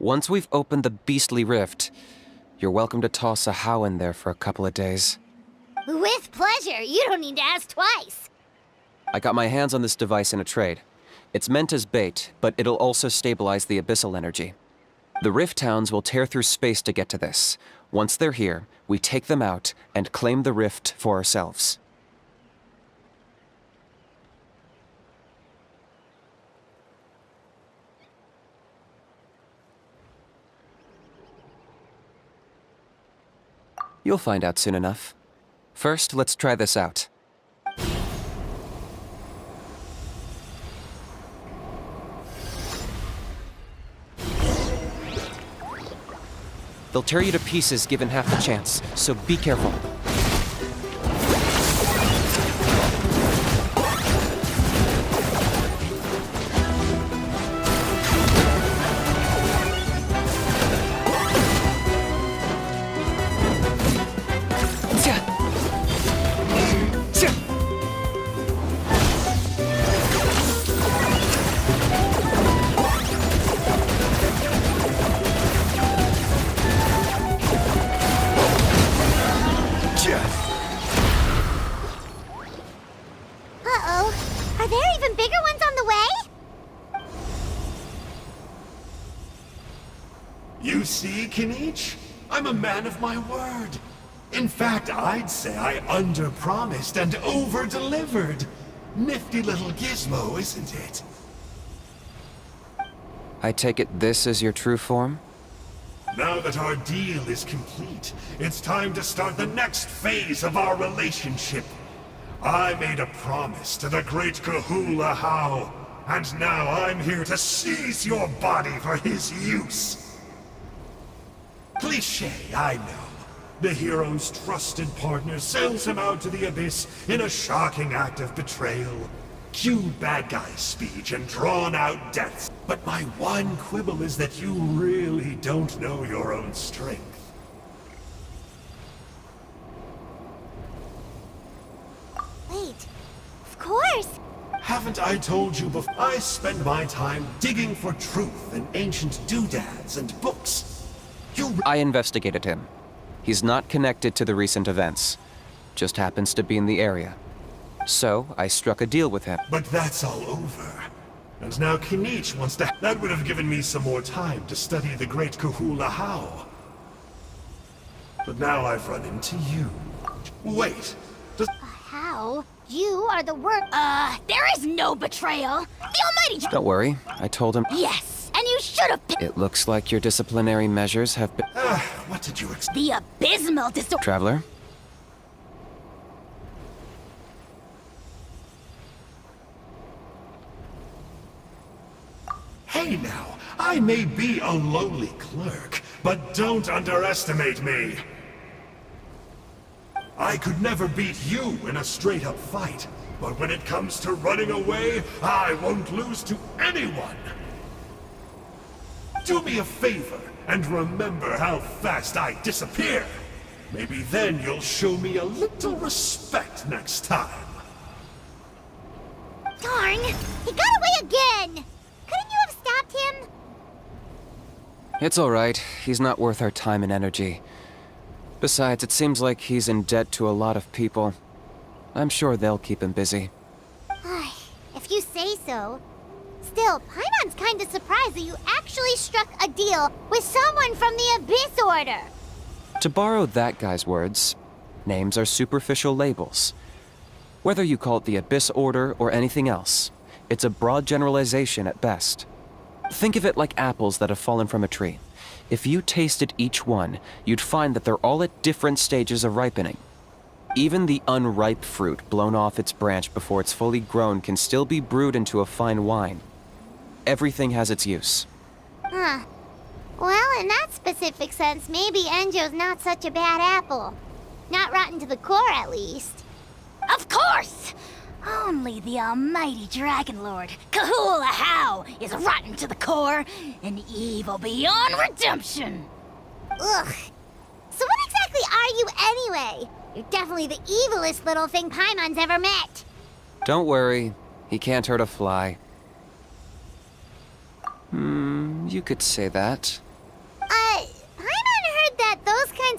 Once we've opened the beastly rift, you're welcome to toss a how in there for a couple of days. With pleasure. You don't need to ask twice. I got my hands on this device in a trade. It's meant as bait, but it'll also stabilize the abyssal energy. The rift towns will tear through space to get to this. Once they're here, we take them out and claim the rift for ourselves. You'll find out soon enough. First, let's try this out. They'll tear you to pieces given half the chance, so be careful. Are there even bigger ones on the way? You see, Kinich? I'm a man of my word. In fact, I'd say I under-promised and over-delivered. Nifty little gizmo, isn't it? I take it this is your true form? Now that our deal is complete, it's time to start the next phase of our relationship. I made a promise to the great Kahula How, and now I'm here to seize your body for his use. Cliché, I know. The hero's trusted partner sells him out to the abyss in a shocking act of betrayal. Cute bad guy speech and drawn-out deaths. But my one quibble is that you really don't know your own strength. Wait, of course! Haven't I told you before? I spend my time digging for truth in ancient doodads and books. I investigated him. He's not connected to the recent events. Just happens to be in the area. So, I struck a deal with him. But that's all over. And now Kinich wants to... That would have given me some more time to study the great Kahula How. But now I've run into you. Wait, does... How? You are the work... there is no betrayal! The Almighty... Don't worry, I told him... Yes, and you should have... It looks like your disciplinary measures have been... what did you expect? The abysmal Traveler? Hey now, I may be a lowly clerk, but don't underestimate me. I could never beat you in a straight-up fight, but when it comes to running away, I won't lose to anyone. Do me a favor, and remember how fast I disappear. Maybe then you'll show me a little respect next time. Darn! He got away again! Couldn't you have stopped him? It's alright. He's not worth our time and energy. Besides, it seems like he's in debt to a lot of people. I'm sure they'll keep him busy. If you say so. Still, Paimon's kinda surprised that you actually struck a deal with someone from the Abyss Order. To borrow that guy's words, names are superficial labels. Whether you call it the Abyss Order or anything else, it's a broad generalization at best. Think of it like apples that have fallen from a tree. If you tasted each one, you'd find that they're all at different stages of ripening. Even the unripe fruit blown off its branch before it's fully grown can still be brewed into a fine wine. Everything has its use. Huh. Well, in that specific sense, maybe Enjo's not such a bad apple. Not rotten to the core, at least. Of course! Only the almighty Dragon Lord, Kahula How, is rotten to the core and evil beyond redemption. Ugh. So what exactly are you anyway? You're definitely the evilest little thing Paimon's ever met. Don't worry, he can't hurt a fly. You could say that.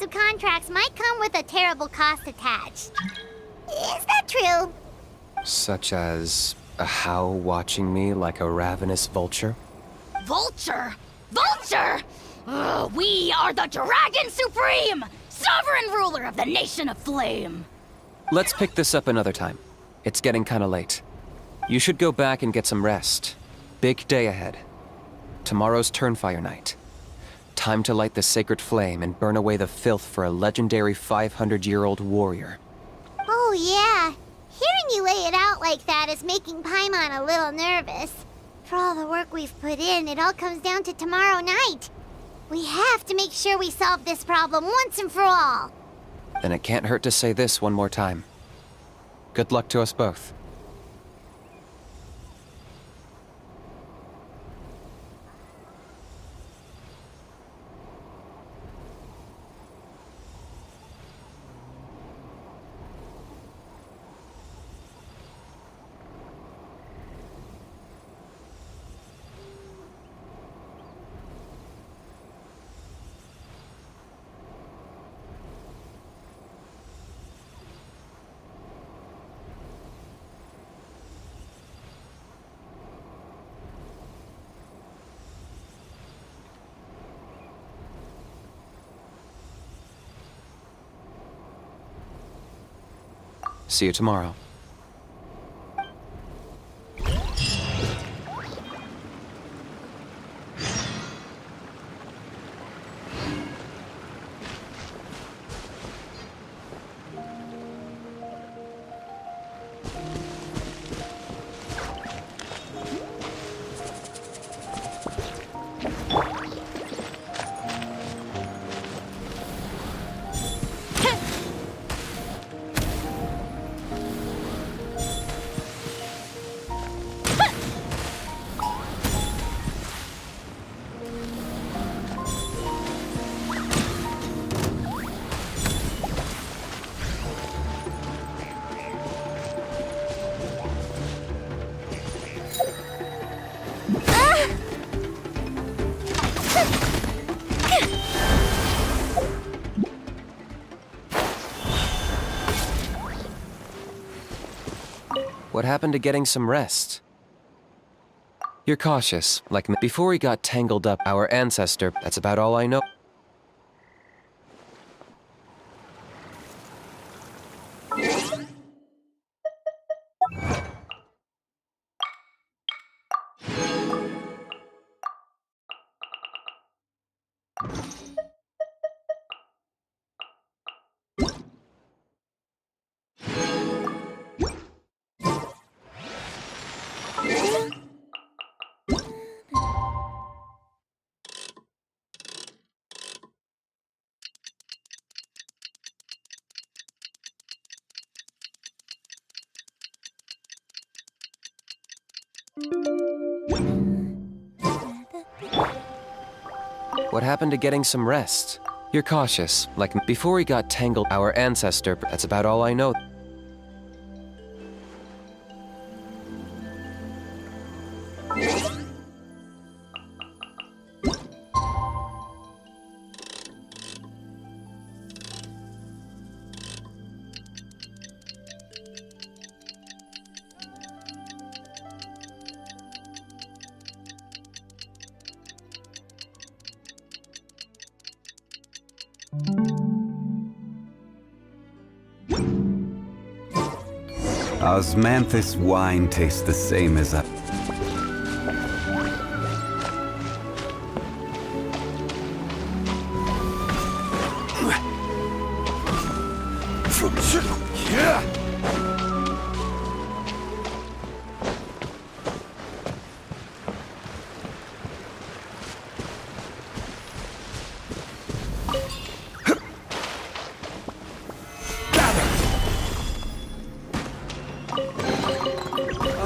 exclusive contracts might come with a terrible cost attached. Is that true? Such as a how watching me like a ravenous vulture? Vulture? Vulture! We are the Dragon Supreme! Sovereign ruler of the Nation of Flame! Let's pick this up another time. It's getting kinda late. You should go back and get some rest. Big day ahead. Tomorrow's Turnfire night. Time to light the sacred flame and burn away the filth for a legendary 500-year-old warrior. Oh yeah. Hearing you lay it out like that is making Paimon a little nervous. For all the work we've put in, it all comes down to tomorrow night. We have to make sure we solve this problem once and for all. Then it can't hurt to say this one more time. Good luck to us both. See you tomorrow. What happened to getting some rest? You're cautious, like me. Before he got tangled up, our ancestor, that's about all I know. What happened to getting some rest? You're cautious, like me. Before he got tangled, our ancestor, that's about all I know. Osmanthus wine tastes the same as a...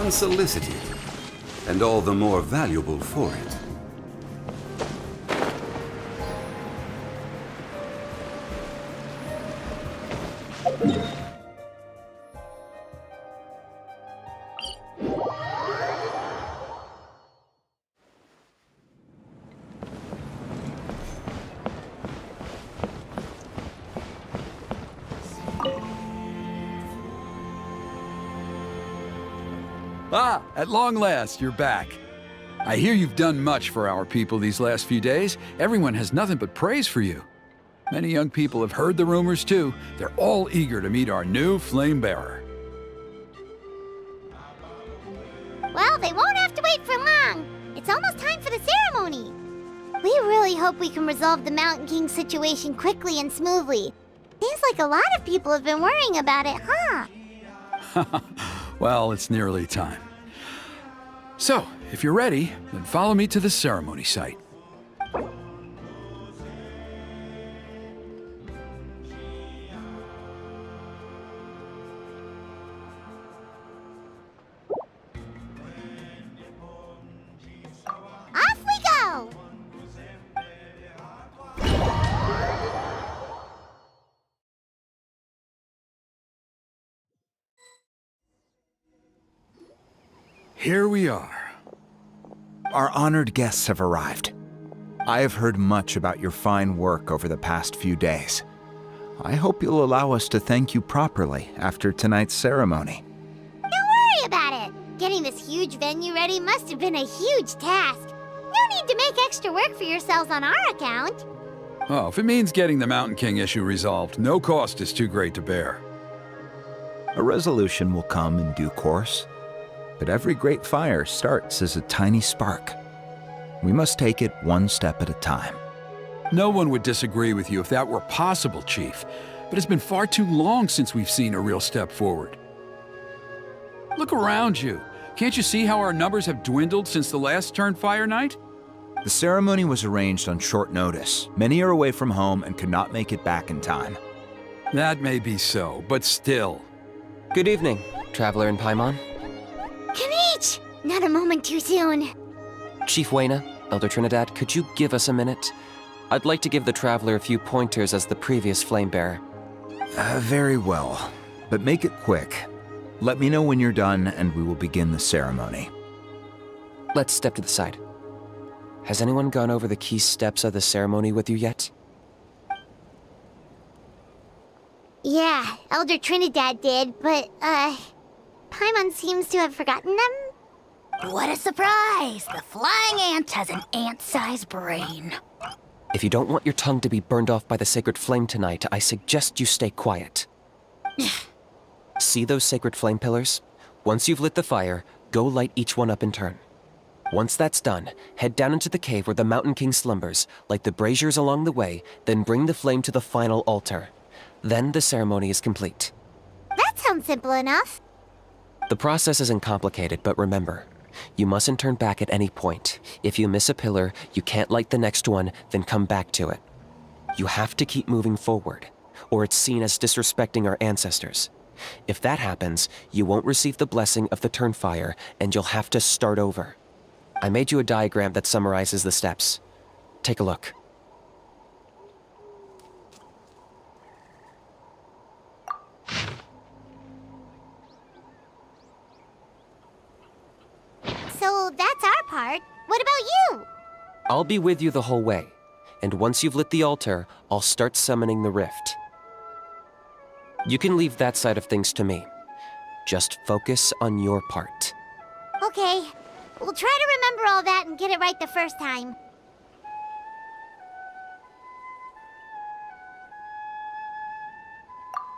Unsolicited, and all the more valuable for it. Ah, at long last, you're back. I hear you've done much for our people these last few days. Everyone has nothing but praise for you. Many young people have heard the rumors too. They're all eager to meet our new flame bearer. Well, they won't have to wait for long. It's almost time for the ceremony. We really hope we can resolve the Mountain King situation quickly and smoothly. Seems like a lot of people have been worrying about it, huh? Well, it's nearly time. So, if you're ready, then follow me to the ceremony site. Off we go! Here we are. Our honored guests have arrived. I have heard much about your fine work over the past few days. I hope you'll allow us to thank you properly after tonight's ceremony. Don't worry about it. Getting this huge venue ready must have been a huge task. No need to make extra work for yourselves on our account. Oh, if it means getting the Mountain King issue resolved, no cost is too great to bear. A resolution will come in due course, but every great fire starts as a tiny spark. We must take it one step at a time. No one would disagree with you if that were possible, Chief, but it's been far too long since we've seen a real step forward. Look around you. Can't you see how our numbers have dwindled since the last Turnfire night? The ceremony was arranged on short notice. Many are away from home and could not make it back in time. That may be so, but still. Good evening, Traveler in Paimon. Kinich! Not a moment too soon. Chief Wayna, Elder Trinidad, could you give us a minute? I'd like to give the Traveler a few pointers as the previous Flamebearer. Very well, but make it quick. Let me know when you're done and we will begin the ceremony. Let's step to the side. Has anyone gone over the key steps of the ceremony with you yet? Yeah, Elder Trinidad did, but, Paimon seems to have forgotten them? What a surprise! The flying ant has an ant-sized brain. If you don't want your tongue to be burned off by the sacred flame tonight, I suggest you stay quiet. See those sacred flame pillars? Once you've lit the fire, go light each one up in turn. Once that's done, head down into the cave where the Mountain King slumbers, light the braziers along the way, then bring the flame to the final altar. Then the ceremony is complete. That sounds simple enough. The process isn't complicated, but remember, you mustn't turn back at any point. If you miss a pillar, you can't light the next one, then come back to it. You have to keep moving forward, or it's seen as disrespecting our ancestors. If that happens, you won't receive the blessing of the Turnfire, and you'll have to start over. I made you a diagram that summarizes the steps. Take a look. So that's our part. What about you? I'll be with you the whole way, and once you've lit the altar, I'll start summoning the rift. You can leave that side of things to me. Just focus on your part. Okay. We'll try to remember all that and get it right the first time.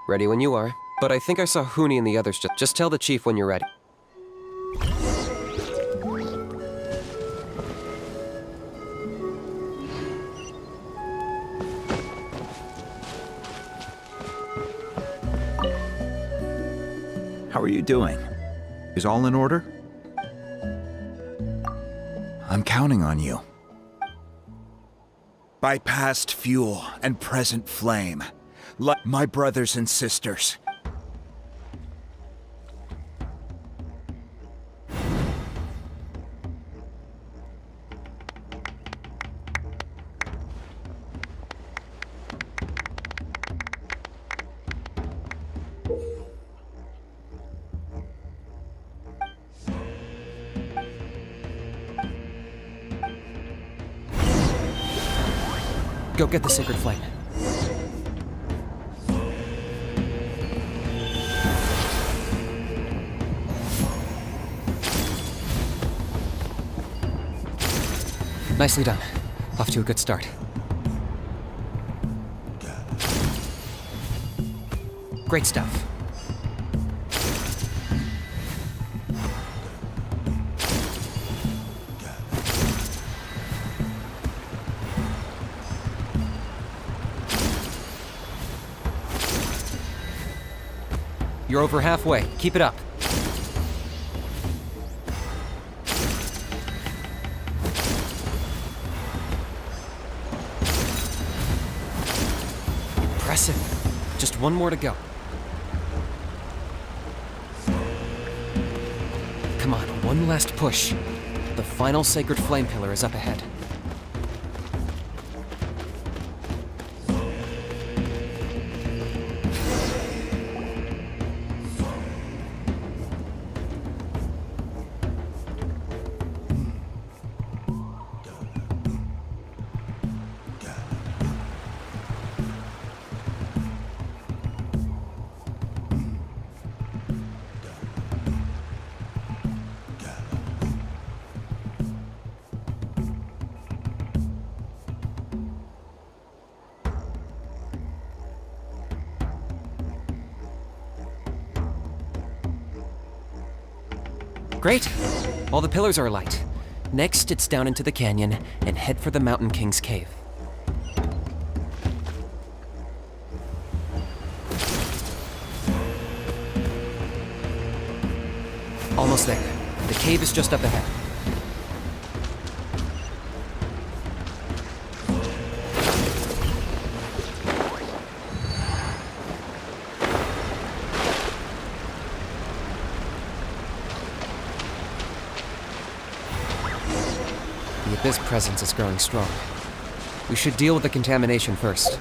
Ready when you are. But I think I saw Huni and the others. Just tell the chief when you're ready. How are you doing? Is all in order? I'm counting on you. By past fuel and present flame, like my brothers and sisters. Go get the sacred flame. Nicely done. Off to a good start. Great stuff. You're over halfway. Keep it up. Impressive. Just one more to go. Come on, one last push. The final sacred flame pillar is up ahead. Great! All the pillars are alight. Next, it's down into the canyon and head for the Mountain King's cave. Almost there. The cave is just up ahead. The Abyss presence is growing strong. We should deal with the contamination first.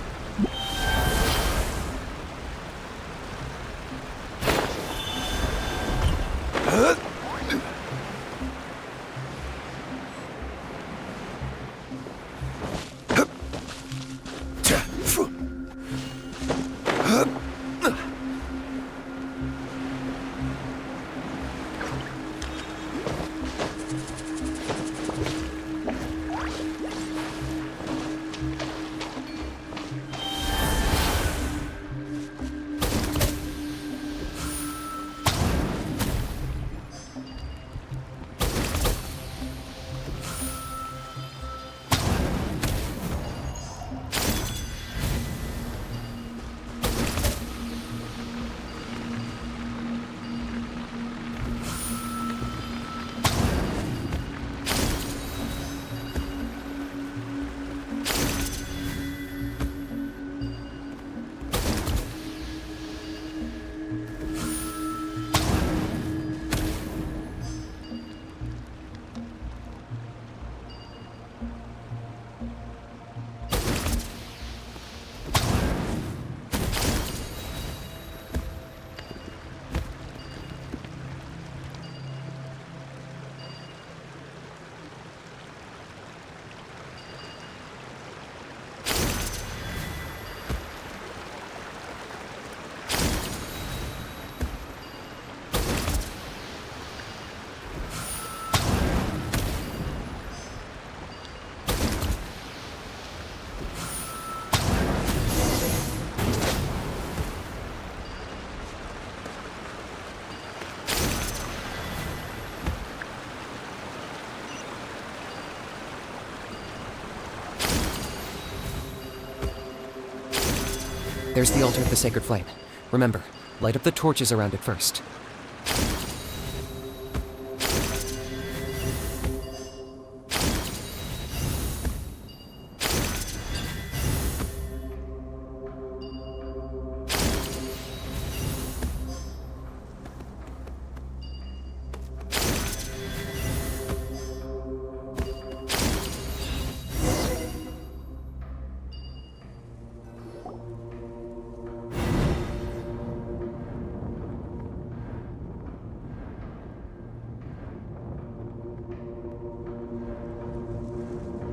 There's the altar of the sacred flame. Remember, light up the torches around it first.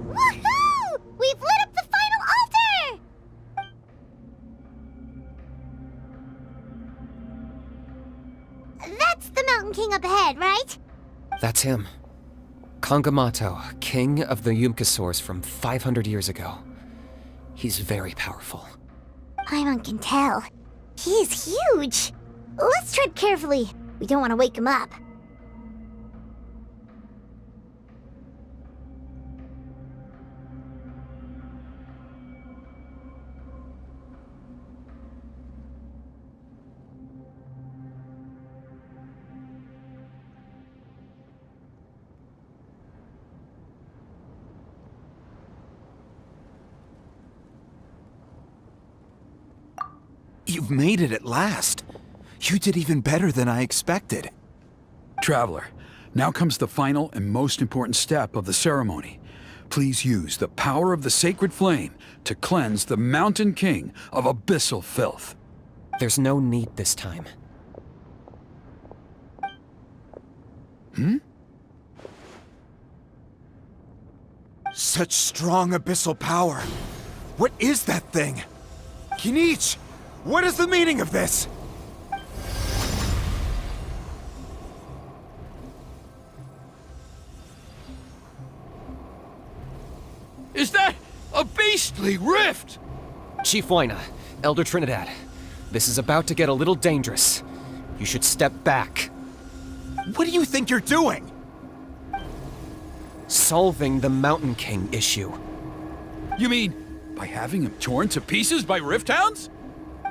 Woohoo! We've lit up the final altar! That's the Mountain King up ahead, right? That's him. Kangamato, king of the Yumkasaurs from 500 years ago. He's very powerful. Paimon can tell. He is huge. Let's tread carefully. We don't want to wake him up. You've made it at last. You did even better than I expected. Traveler, now comes the final and most important step of the ceremony. Please use the power of the sacred flame to cleanse the Mountain King of abyssal filth. There's no need this time. Such strong abyssal power. What is that thing? Kinich, what is the meaning of this? Is that a beastly rift? Chief Wyna, Elder Trinidad, this is about to get a little dangerous. You should step back. What do you think you're doing? Solving the Mountain King issue. You mean by having him torn to pieces by rift hounds?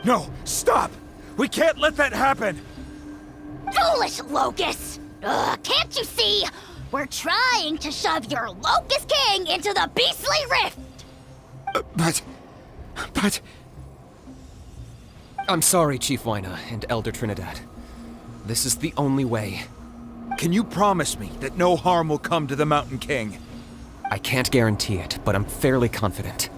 No, stop! We can't let that happen! Foolish Locust! Can't you see? We're trying to shove your Locust King into the beastly rift! But... I'm sorry, Chief Wyna and Elder Trinidad. This is the only way. Can you promise me that no harm will come to the Mountain King? I can't guarantee it, but I'm fairly confident.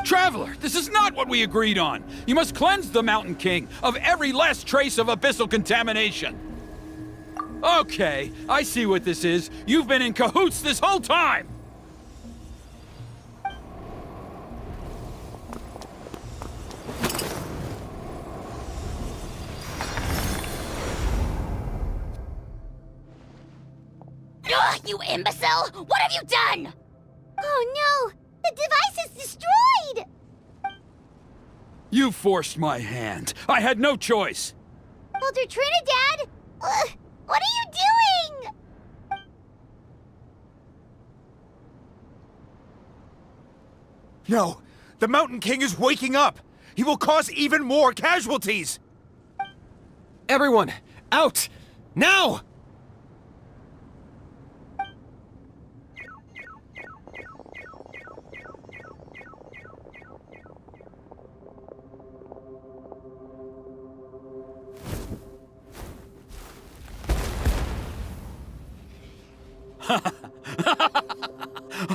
Traveler, this is not what we agreed on. You must cleanse the Mountain King of every last trace of abyssal contamination. Okay, I see what this is. You've been in cahoots this whole time! Ugh, you imbecile! What have you done? Oh no! The device is destroyed! You forced my hand. I had no choice. Elder Trinidad! What are you doing? No! The Mountain King is waking up! He will cause even more casualties! Everyone, out! Now!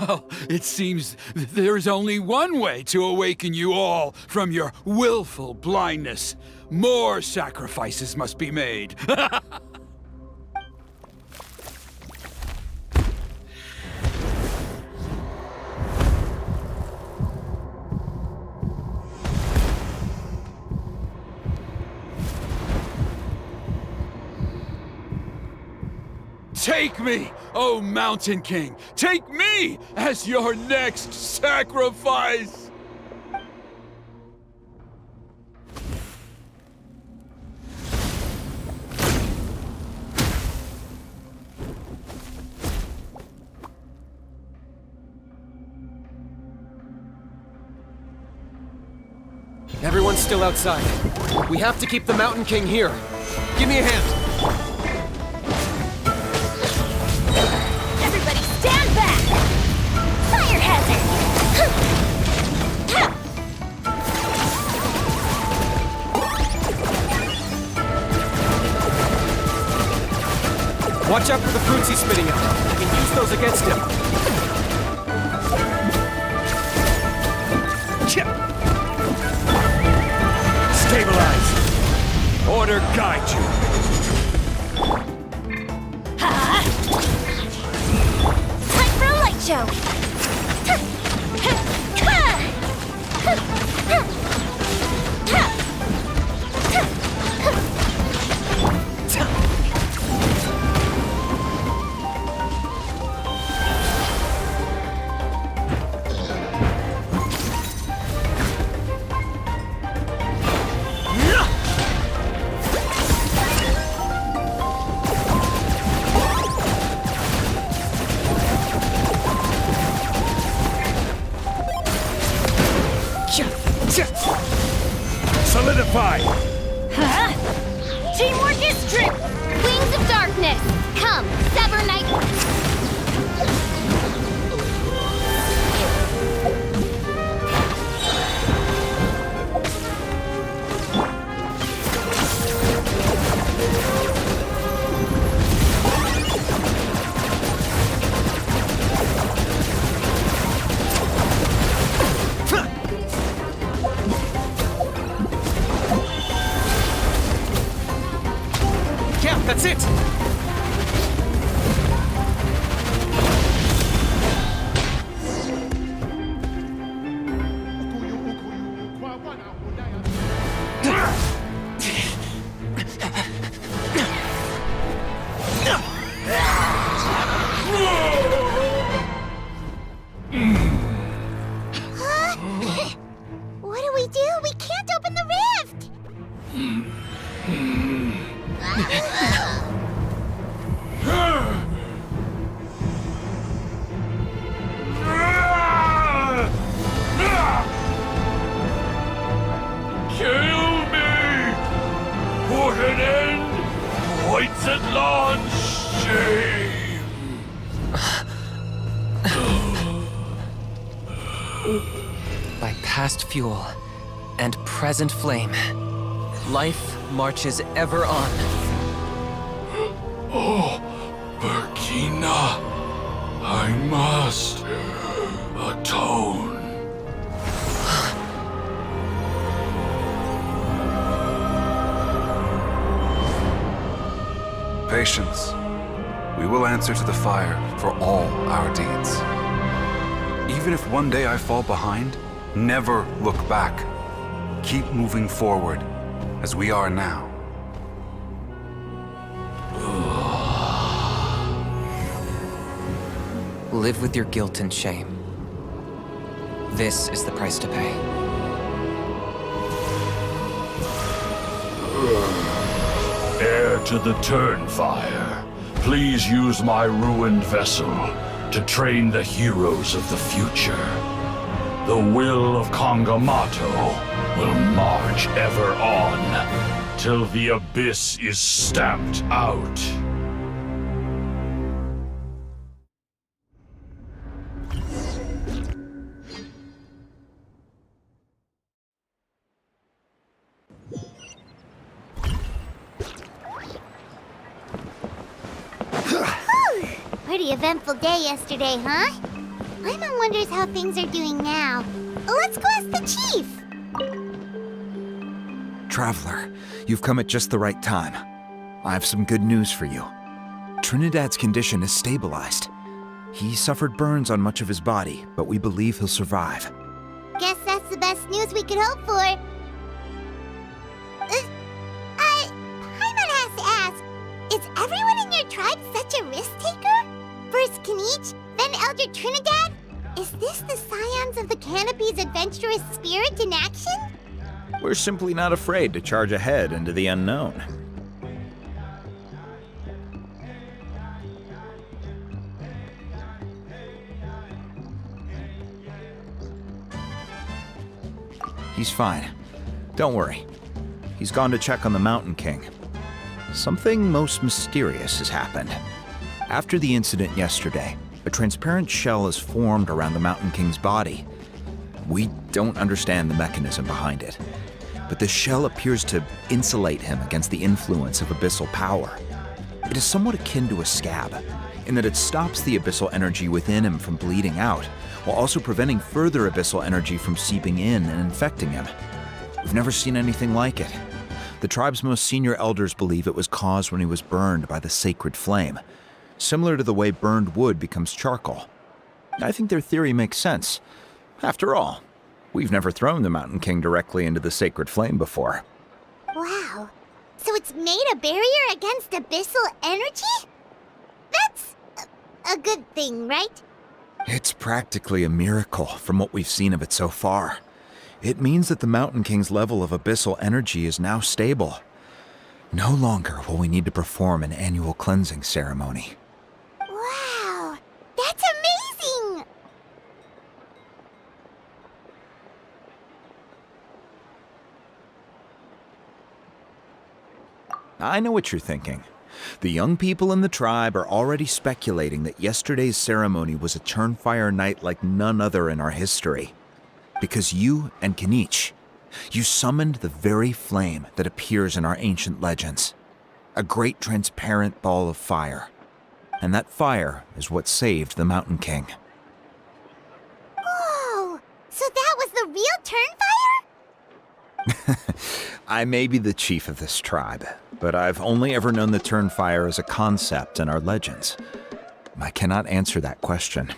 Oh, it seems there's only one way to awaken you all from your willful blindness. More sacrifices must be made. Take me, O Mountain King! Take me as your next sacrifice! Everyone's still outside. We have to keep the Mountain King here. Give me a hand. Everybody stand back! Fire hazard! Watch out for the fruits he's spitting out. I can use those against him. Stabilize! Order guide you! Time for a light show! Solidify! Huh? Teamwork is strength! Wings of darkness! Come, sever night... Yeah, that's it! What do we do? We can't open the rift! Kill me! Put an end to White's shame! By past fuel and present flame, life marches ever on. Oh, Burkina, I must atone. Patience. We will answer to the fire for all our deeds. Even if one day I fall behind, never look back. Keep moving forward, as we are now. Live with your guilt and shame. This is the price to pay. Heir to the Turnfire, please use my ruined vessel to train the heroes of the future. The will of Kangamato will march ever on, till the abyss is stamped out. Pretty eventful day yesterday, huh? Paimon wonders how things are doing now. Let's go ask the chief! Traveler, you've come at just the right time. I have some good news for you. Trinidad's condition is stabilized. He suffered burns on much of his body, but we believe he'll survive. Guess that's the best news we could hope for. Paimon has to ask, is everyone in your tribe such a risk-taker? First Kinich, then Elder Trinidad? Is this the scions of the Canopy's adventurous spirit in action? We're simply not afraid to charge ahead into the unknown. He's fine. Don't worry. He's gone to check on the Mountain King. Something most mysterious has happened. After the incident yesterday, a transparent shell has formed around the Mountain King's body. We don't understand the mechanism behind it, but the shell appears to insulate him against the influence of abyssal power. It is somewhat akin to a scab, in that it stops the abyssal energy within him from bleeding out, while also preventing further abyssal energy from seeping in and infecting him. We've never seen anything like it. The tribe's most senior elders believe it was caused when he was burned by the sacred flame, similar to the way burned wood becomes charcoal. I think their theory makes sense. After all, we've never thrown the Mountain King directly into the sacred flame before. Wow. So it's made a barrier against abyssal energy? That's a good thing, right? It's practically a miracle from what we've seen of it so far. It means that the Mountain King's level of abyssal energy is now stable. No longer will we need to perform an annual cleansing ceremony. Wow, that's amazing! I know what you're thinking. The young people in the tribe are already speculating that yesterday's ceremony was a Turnfire night like none other in our history. Because you and Kinich, you summoned the very flame that appears in our ancient legends. A great transparent ball of fire. And that fire is what saved the Mountain King. Whoa! So that was the real Turnfire? I may be the chief of this tribe, but I've only ever known the Turnfire as a concept in our legends. I cannot answer that question.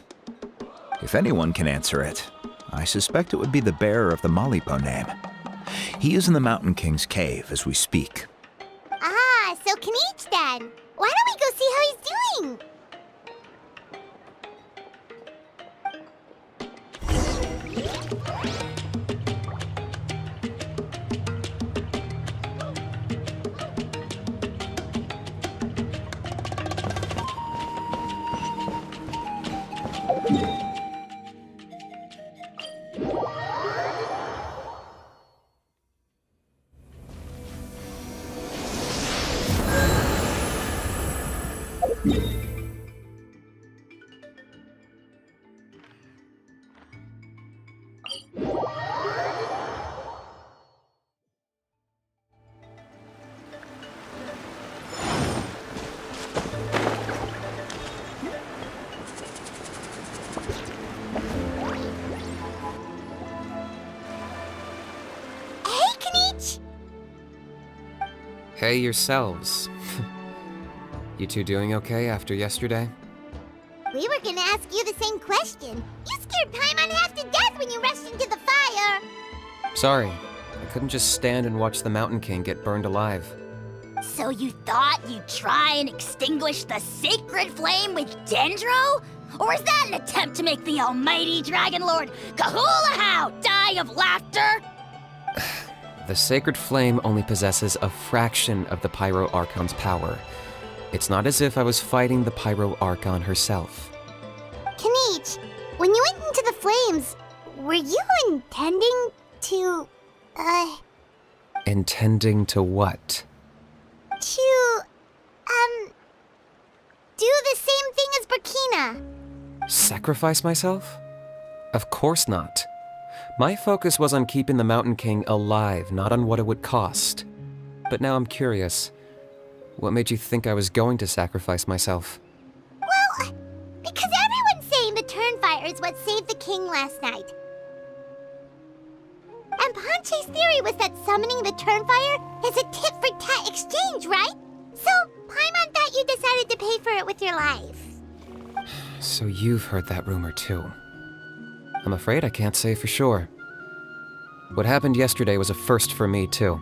If anyone can answer it, I suspect it would be the bearer of the Malipo name. He is in the Mountain King's cave as we speak. Ah, so Kinich then. Why don't we go see how he's doing? Hey yourselves. You two doing okay after yesterday? We were gonna ask you the same question. You scared Paimon half to death when you rushed into the fire. Sorry, I couldn't just stand and watch the Mountain King get burned alive. So you thought you'd try and extinguish the sacred flame with Dendro? Or is that an attempt to make the almighty Dragon Lord Kahulahau die of laughter? The sacred flame only possesses a fraction of the Pyro Archon's power. It's not as if I was fighting the Pyro Archon herself. Kinich, when you went into the flames, were you intending to, Intending to what? to, do the same thing as Burkina? Sacrifice myself? Of course not. My focus was on keeping the Mountain King alive, not on what it would cost. But now I'm curious. What made you think I was going to sacrifice myself? Well, because everyone's saying the Turnfire is what saved the king last night. And Ponche's theory was that summoning the Turnfire is a tit-for-tat exchange, right? So, Paimon thought you decided to pay for it with your life. So you've heard that rumor too. I'm afraid I can't say for sure. What happened yesterday was a first for me too.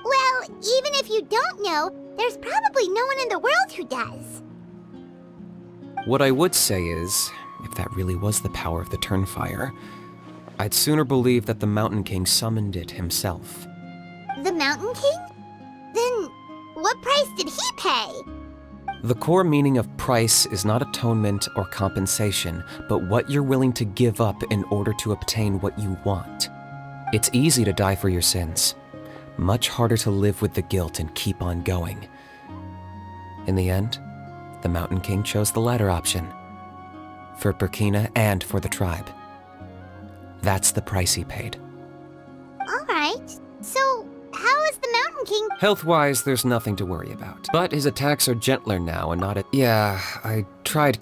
Well, even if you don't know, there's probably no one in the world who does. What I would say is, if that really was the power of the Turnfire, I'd sooner believe that the Mountain King summoned it himself. The Mountain King? Then, what price did he pay? The core meaning of price is not atonement or compensation, but what you're willing to give up in order to obtain what you want. It's easy to die for your sins. Much harder to live with the guilt and keep on going. In the end, the Mountain King chose the latter option. For Burkina and for the tribe. That's the price he paid. Alright, so how is the Mountain King? Health-wise, there's nothing to worry about. But his attacks are gentler now and not at— Yeah, I tried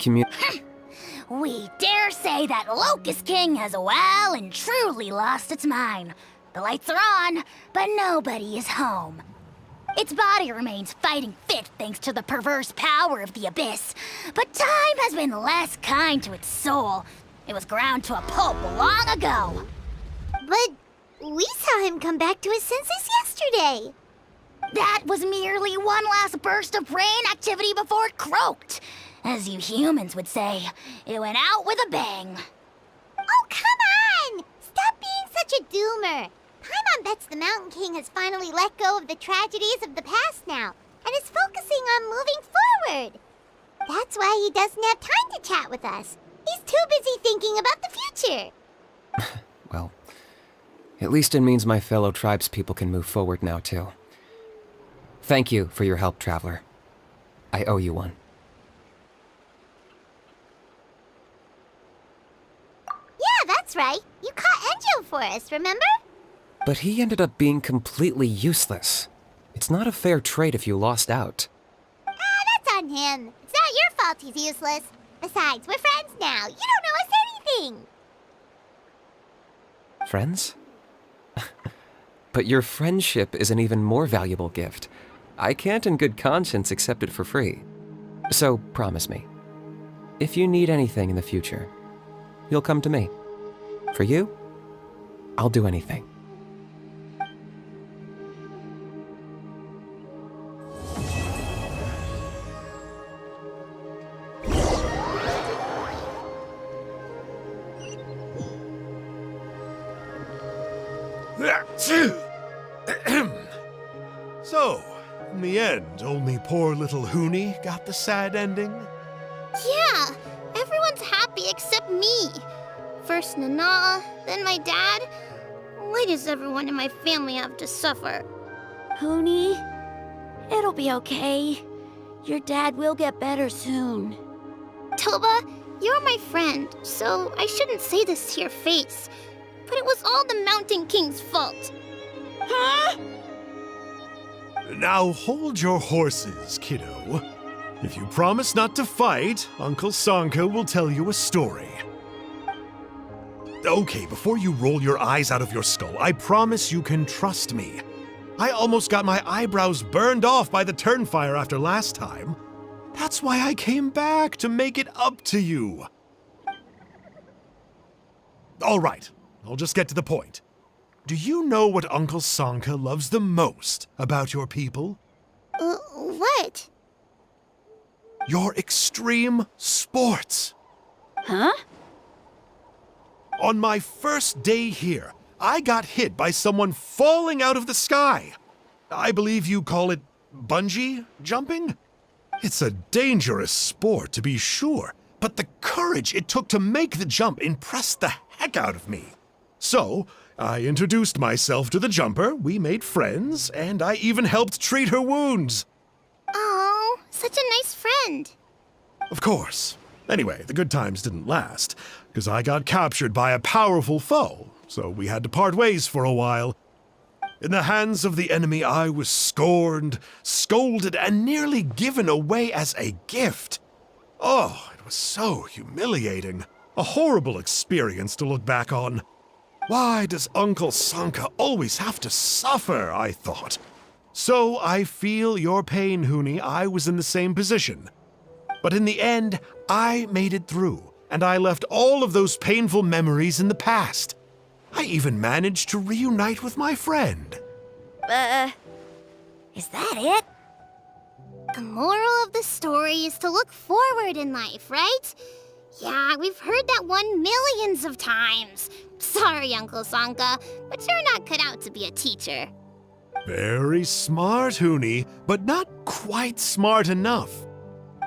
We dare say that Locust King has well and truly lost its mind. The lights are on, but nobody is home. Its body remains fighting fit thanks to the perverse power of the Abyss, but time has been less kind to its soul. It was ground to a pulp long ago. But we saw him come back to his senses yesterday. That was merely one last burst of brain activity before it croaked. As you humans would say, it went out with a bang. Oh, come on! Stop being such a doomer. Paimon bets the Mountain King has finally let go of the tragedies of the past now, and is focusing on moving forward. That's why he doesn't have time to chat with us. He's too busy thinking about the future. Well, at least it means my fellow tribespeople can move forward now too. Thank you for your help, Traveler. I owe you one. Yeah, that's right. You caught Enjo for us, remember? But he ended up being completely useless. It's not a fair trade if you lost out. That's on him. It's not your fault he's useless. Besides, we're friends now. You don't know us anything. Friends? But your friendship is an even more valuable gift. I can't in good conscience accept it for free. So promise me, if you need anything in the future, you'll come to me. For you, I'll do anything. So, in the end, only poor little Huni got the sad ending? Yeah, everyone's happy except me. First Nana, then my dad. Why does everyone in my family have to suffer? Huni, it'll be okay. Your dad will get better soon. Toba, you're my friend, so I shouldn't say this to your face. But it was all the Mountain King's fault. Huh? Now hold your horses, kiddo. If you promise not to fight, Uncle Sanka will tell you a story. Okay, before you roll your eyes out of your skull, I promise you can trust me. I almost got my eyebrows burned off by the turnfire after last time. That's why I came back, to make it up to you. All right, I'll just get to the point. Do you know what Uncle Sanka loves the most about your people? What? Your extreme sports. Huh? On my first day here, I got hit by someone falling out of the sky. I believe you call it bungee jumping? It's a dangerous sport, to be sure, but the courage it took to make the jump impressed the heck out of me. So, I introduced myself to the jumper, we made friends, and I even helped treat her wounds. Oh, such a nice friend. Of course. Anyway, the good times didn't last, because I got captured by a powerful foe, so we had to part ways for a while. In the hands of the enemy, I was scorned, scolded, and nearly given away as a gift. Oh, it was so humiliating. A horrible experience to look back on. Why does Uncle Sanka always have to suffer, I thought. So I feel your pain, Huni. I was in the same position. But in the end, I made it through, and I left all of those painful memories in the past. I even managed to reunite with my friend. Is that it? The moral of the story is to look forward in life, right? Yeah, we've heard that one millions of times. Sorry, Uncle Sanka, but you're not cut out to be a teacher. Very smart, Huni, but not quite smart enough.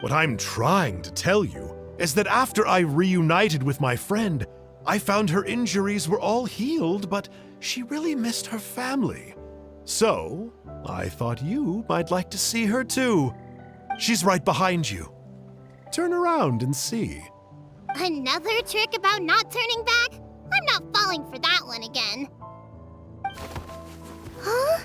What I'm trying to tell you is that after I reunited with my friend, I found her injuries were all healed, but she really missed her family. So, I thought you might like to see her too. She's right behind you. Turn around and see. Another trick about not turning back? I'm not falling for that one again. Huh?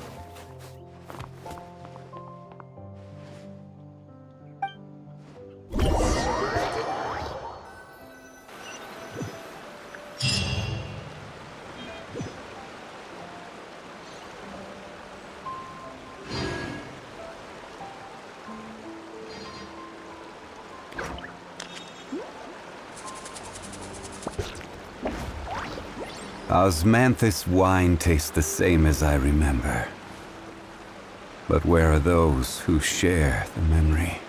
Osmanthus wine tastes the same as I remember. But where are those who share the memory?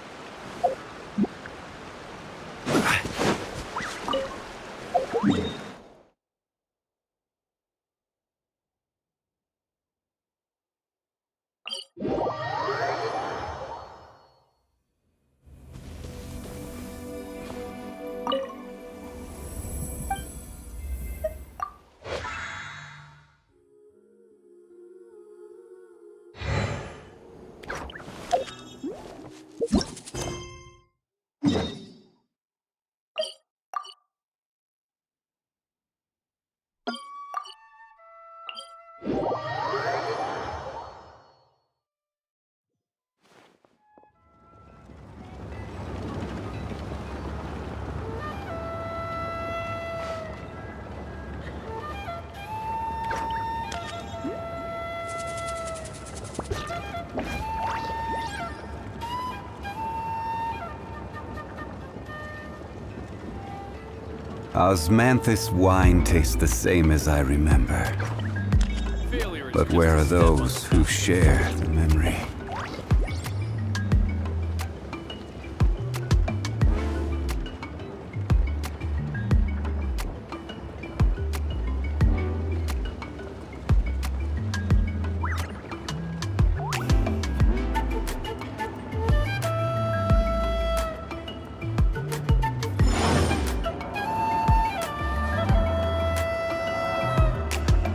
Osmanthus wine tastes the same as I remember. But where are those who share the memory?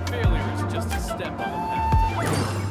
Failure is just a step on the path to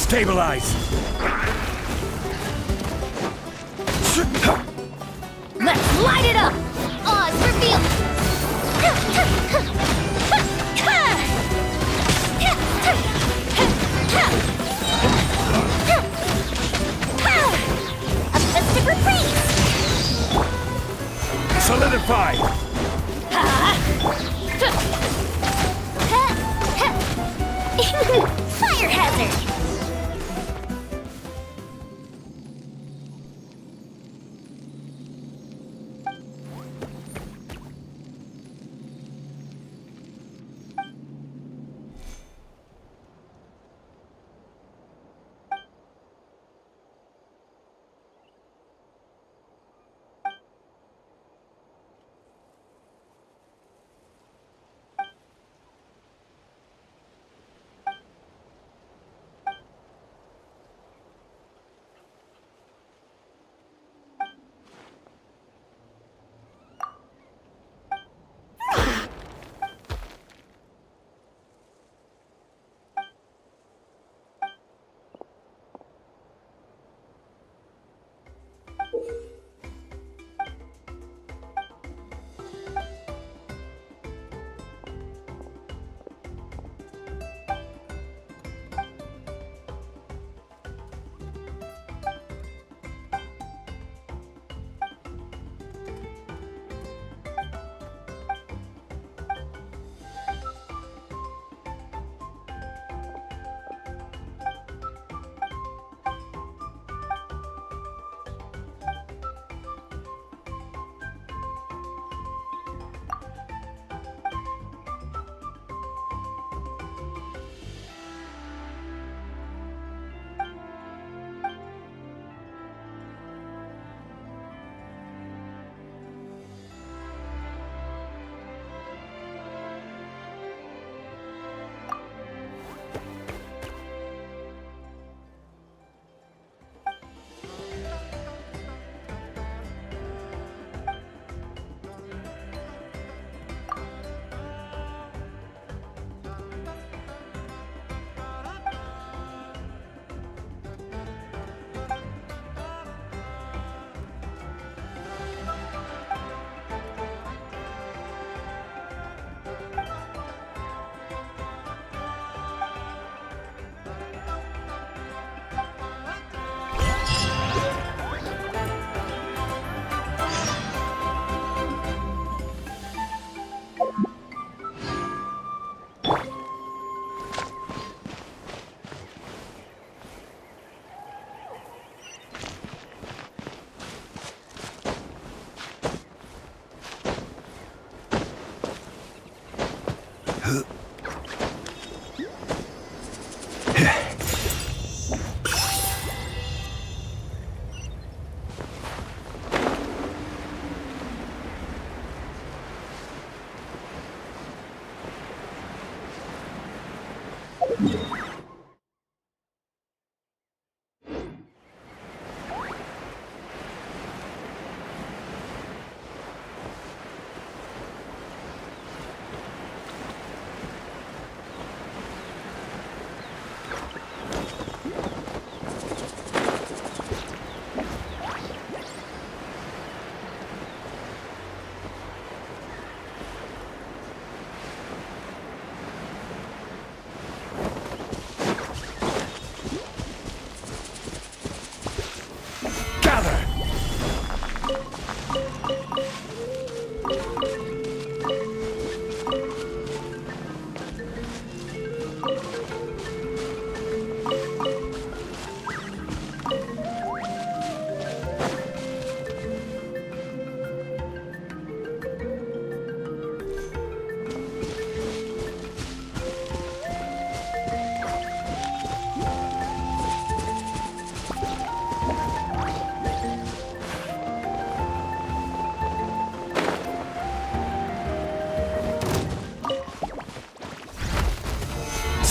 Stabilize! Let's light it up! Oz, reveal! A festive reprise! Solidify! Fire hazard!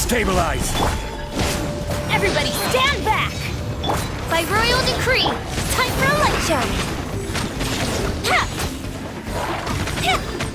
Stabilize! Everybody stand back! By royal decree, time for a light show! Ha! Ha!